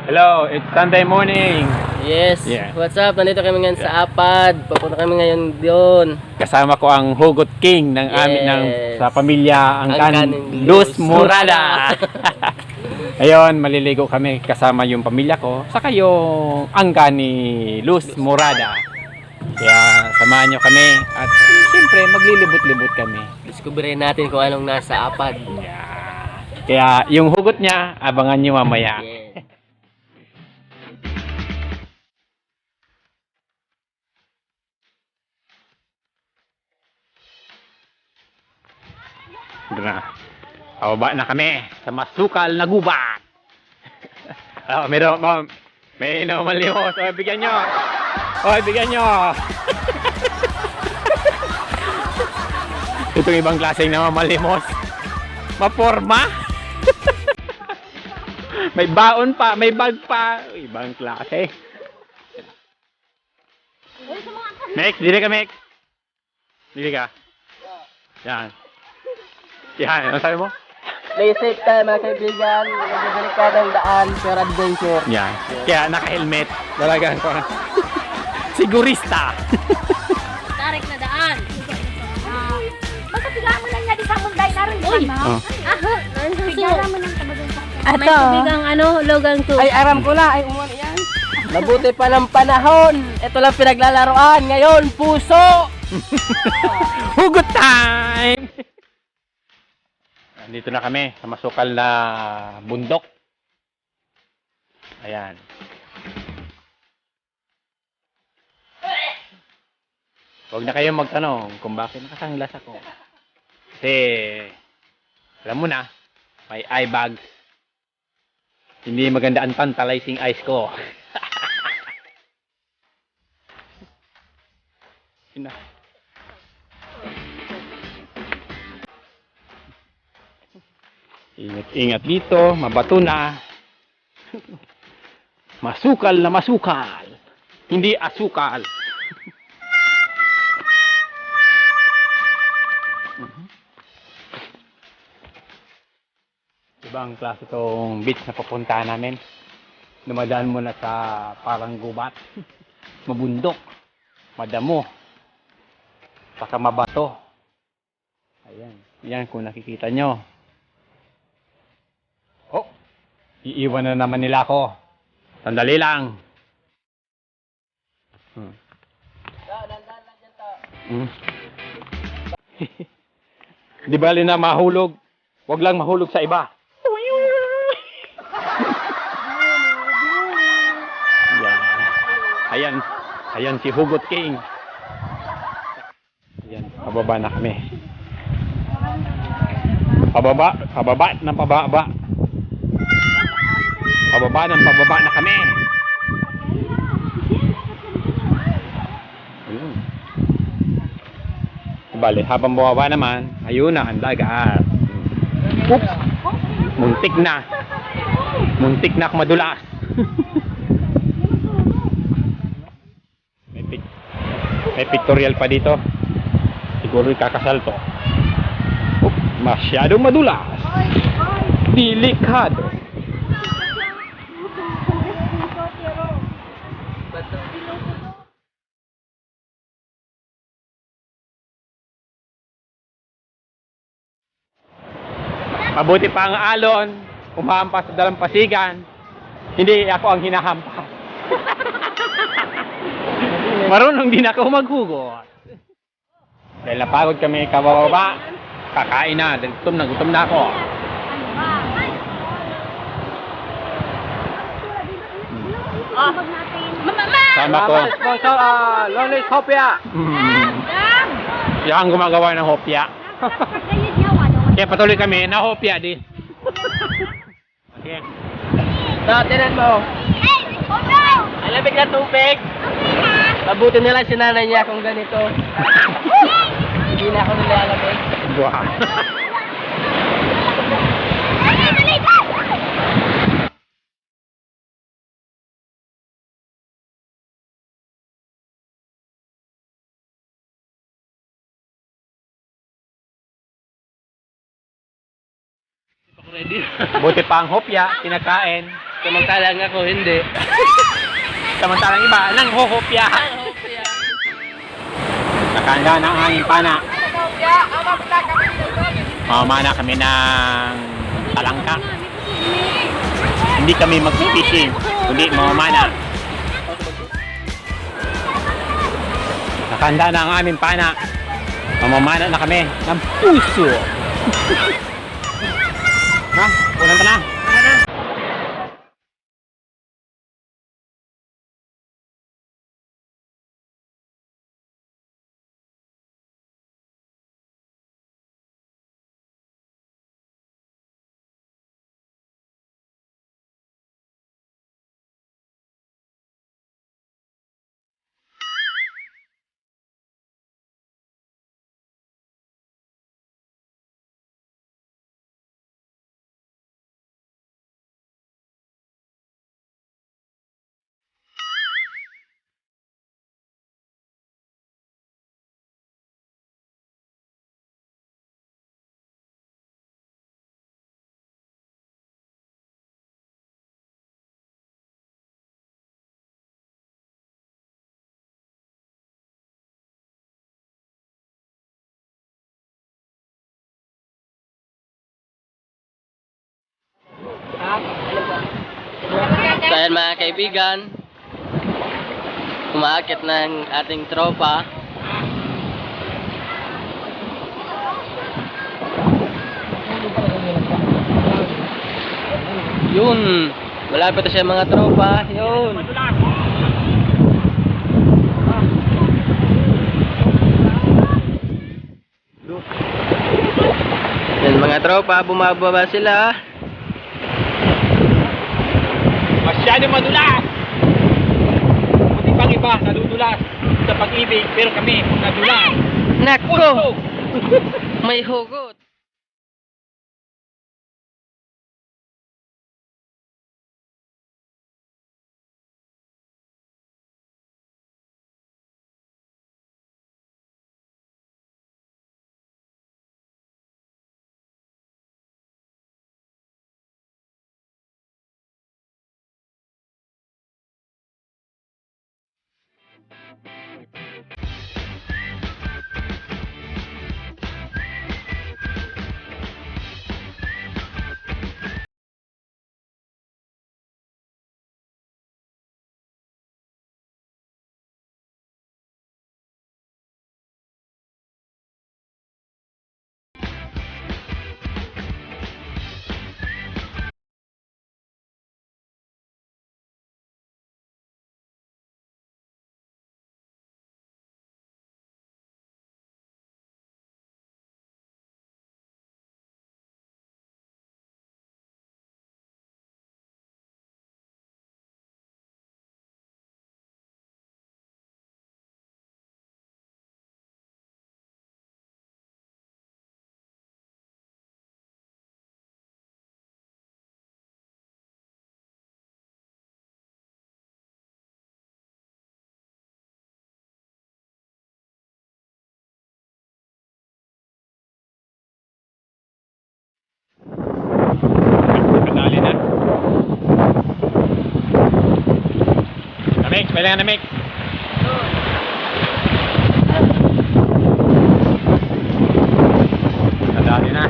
Hello, it's Sunday morning. Yes. Yeah. What's up? Nandito kami ngayon sa Apad. Papunta kami ngayon doon. Kasama ko ang Hugot King ng amin sa pamilya Angkan Luz Morada. Ayun, maliligo kami kasama yung pamilya ko saka yung Angkan ni Luz Morada. Kaya samahan nyo kami at siyempre maglilibot-libot kami. Diskubrihin natin kung anong nasa Apad. Yeah. Kaya yung hugot niya, abangan nyo mamaya. Yes. Doon na. Pababa na kami sa masukal na gubat. May inuman limos. O, bigyan nyo. O, bigyan nyo. Itong ibang klaseng naman malimos. Maporma. May baon pa, may bag pa. Ibang klase. Mex, dili ka, Mex. Dili ka. Yan. Yan, ano sabi mo? Play safe tayo mga kaibigan. Nagdedelikadong daan pero adventure. Yan. Kaya naka-helmet. Dalagaan ko. Sigurista. Tarik na daan. Basta bigyan mo lang niya di sa munday na rin. Uy! Oh. Bigyan mo lang tabagan sa Ato. may tubigang logang to. Ay, aram ko na. Ay, umuwan yan. Mabuti pa ng panahon. Ito lang pinaglalaroan. Ngayon, puso. Hugot time! Dito na kami sa masukal na bundok. Ayan. Huwag na kayong magtanong kung bakit nakasanglas ako. Kasi, alam mo na, may eye bags. Hindi maganda ang tantalizing eyes ko. Ina. Ingat-ingat dito, mabato na. Masukal na masukal. Hindi asukal. Ibang klase itong beach na papuntahan namin. Dumadaan muna sa parang gubat. Mabundok. Madamo. Saka mabato. Ayan. Yan kung nakikita nyo. Oh, iiwan na naman nila ako. Sandali lang. Di bali na mahulog. Huwag lang mahulog sa iba. Yan. Ayan. Ayan si Hugot King. Ayan, pababa na kami. Pababa ng pababa. Pababa na kami. Ayun. Bale, habang bumaba naman, ayun na ang dagat. Oops! Muntik na. Muntik na madulas. May pictorial pa dito. Siguro ikakasal to. Oops, masyadong madulas. Delikado. Mabuti pa ang alon, umahampas sa dalampasigan. Hindi ako ang hinahampas. Marunong din ako maghugot. Dahil napagod kami kabababa, kakain na, dahil gutom na ako. Sama ko. Sponsor, Lonely Hopia. Yan ang gumagawa ng hopya. Kaya patuloy kami, na hopya din. Okay. Tinan mo. Alamig na tubig. Mabuti nila si nanay niya kung ganito. Hindi na ako nilalamig. Wow. Ready? Buti pa ang hopya, kinakain. Samantalang ako hindi. Samantalang iba, nang hukopya. Nakahanda na ang hangin pana. Mamana kami ng talangka. Hindi kami mag-fishing, kundi mamana. Nakahanda na ang aming pana. Mamamana na kami ng puso. Ha? Ulan ka na. So ayan mga kaibigan, umaakit ng ating tropa. Yun, malapit na siya mga tropa. Yun. Yan mga tropa, bumababa sila. Masyado madulas. Buti pang iba, nadudulas sa pag-ibig, pero kami, nadulas. Nako! May hugot. Kadali na. Namik, pwede nga namik. Kadali na.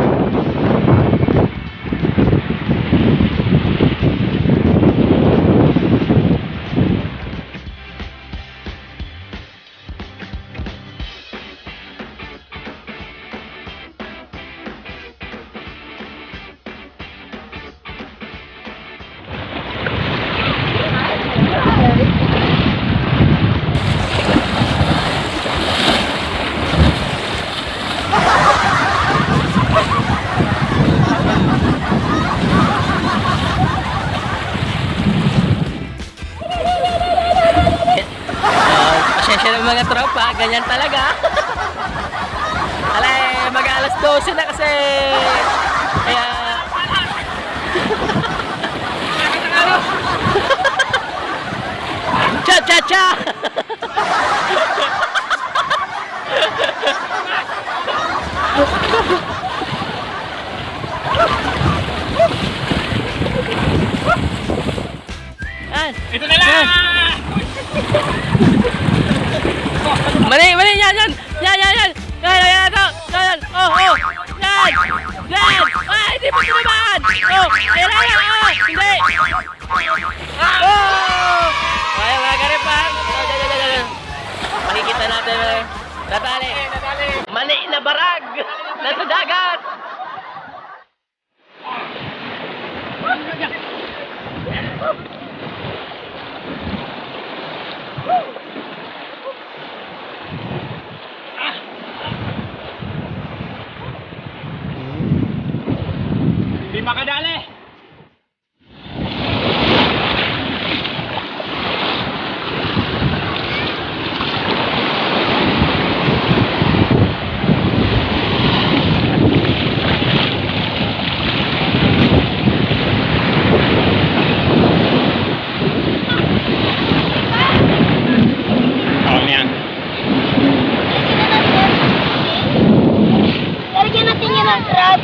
Pasensya ng mga tropa, ganyan talaga. Alay, mag-alas 12 na kasi. Kaya... Cha cha cha! yan. Ito na lang! Mali, yan. Yan. Oh. Yan. Ay, hindi mo tinamaan. Oh, ayan. Hindi. Oh! Ay, mga karepang. Makikita natin. Natali. Mali na barag. Nasa dagat. Hindi makadali! Oh, yan. Lalagyan natin yan ng crab.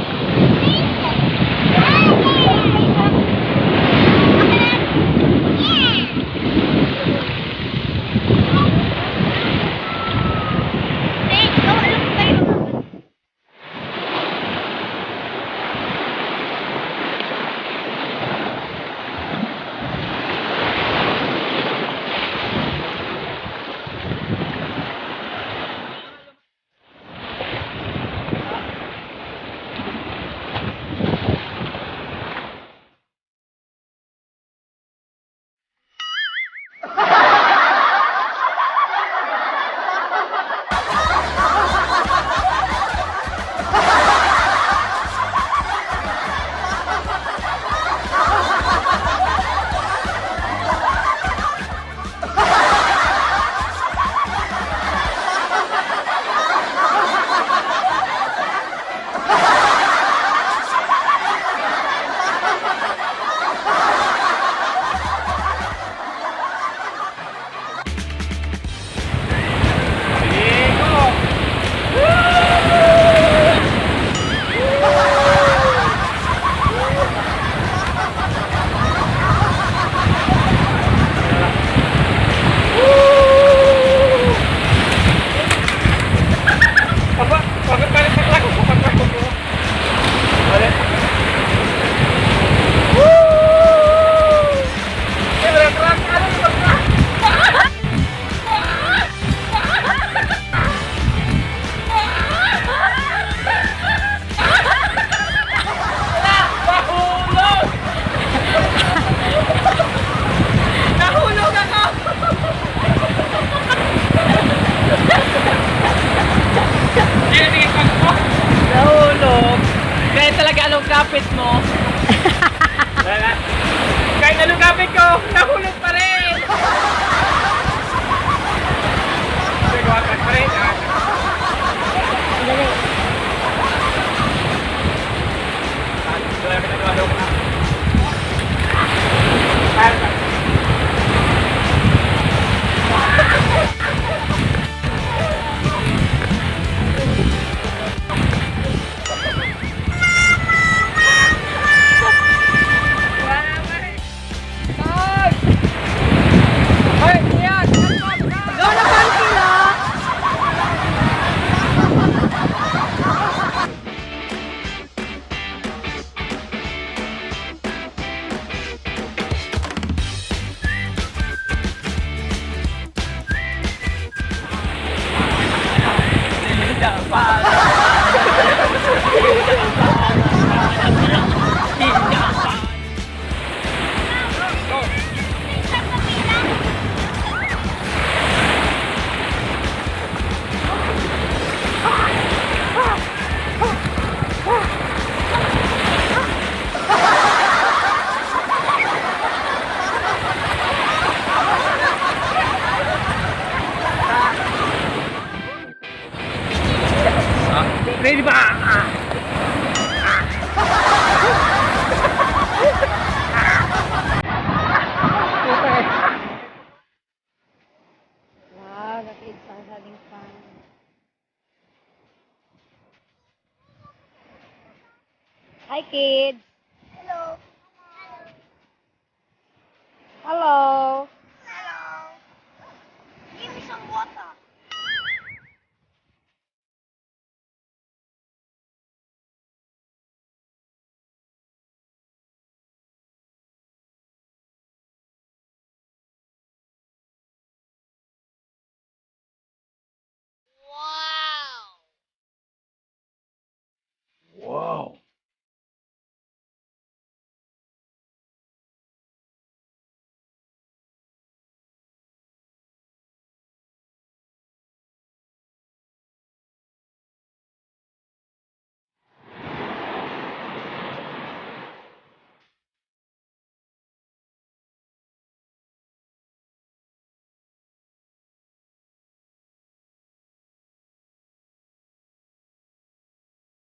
kapit mo. Kahit anong kapit ko, nahulog pa rin. Nagwakas pa rin. Ready ba? Wow, that is having fun. Hi, kids.